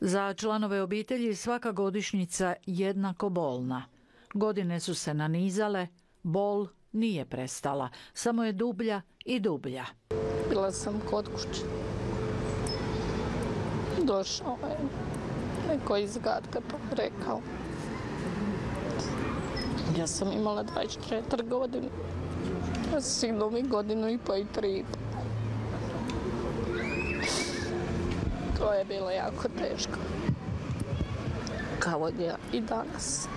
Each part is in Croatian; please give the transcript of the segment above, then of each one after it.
Za članove obitelji svaka godišnjica jednako bolna. Godine su se nanizale, bol nije prestala, samo je dublja i dublja. Bila sam kod kuće. Došao je neko iz Gatka pa rekao. Ja sam imala 24 godine, a sinovi godinu i po i 3,5. To je bilo jako teško, kao i danas.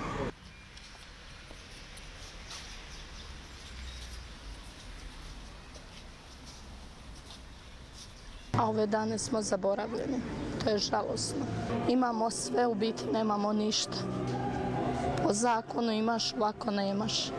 A ove dane smo zaboravljeni, to je žalosno. Imamo sve, u biti nemamo ništa. Po zakonu imaš, ovako nemaš.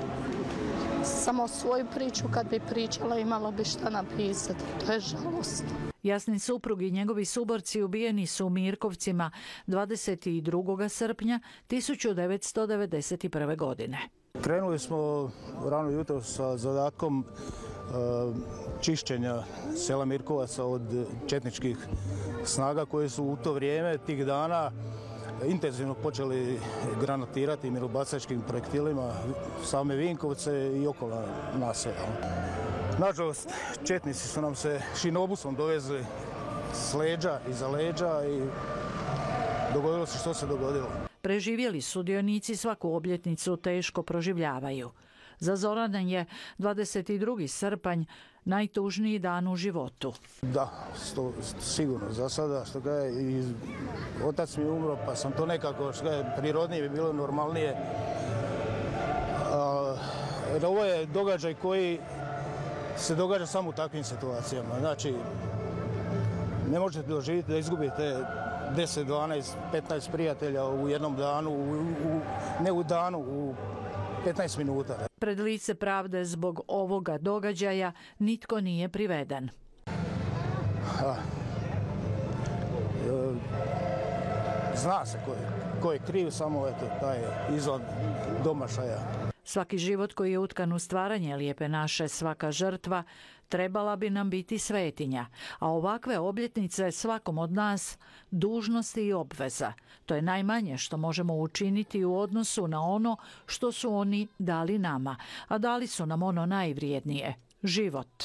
Samo svoju priču kad bi pričala imala bi šta napisati, to je žalosno. Jasnin suprug i njegovi suborci ubijeni su u Mirkovcima 22. srpnja 1991. godine. Krenuli smo rano jutro sa zadatkom čišćenja sela Mirkovaca od četničkih snaga koje su u to vrijeme, tih dana, intenzivno počeli granatirati mirobacačkim projektilima same Vinkovce i okolna naselja. Nažalost, četnici su nam se šinobusom dovezli s leđa, iza leđa i dogodilo se što se dogodilo. Preživjeli sudionici svaku obljetnicu teško proživljavaju. Za Zorana je 22. srpanj najtužniji dan u životu. Da, sigurno za sada, što ga je, i otac mi je umro, pa sam to nekako, što ga je, prirodnije bi bilo normalnije. Jer ovo je događaj koji se događa samo u takvim situacijama. Znači, ne možete doživjeti da izgubite 10, 12, 15 prijatelja u jednom danu, ne u danu, u 15 minuta. Pred lice pravde zbog ovoga događaja nitko nije priveden. Zna se ko je kriv, samo eto, taj izvan domašaja. Svaki život koji je utkan u stvaranje lijepe naše, svaka žrtva, trebala bi nam biti svetinja, a ovakve obljetnice svakom od nas dužnost i obveza. To je najmanje što možemo učiniti u odnosu na ono što su oni dali nama, a dali su nam ono najvrijednije, život.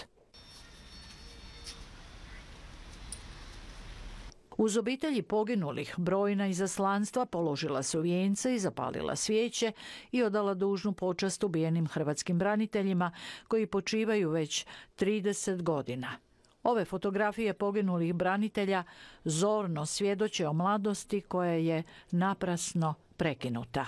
Uz obitelji poginulih brojna izaslanstva položila su vijence i zapalila svijeće i odala dužnu počast ubijenim hrvatskim braniteljima koji počivaju već 30 godina. Ove fotografije poginulih branitelja zorno svjedoče o mladosti koja je naprasno prekinuta.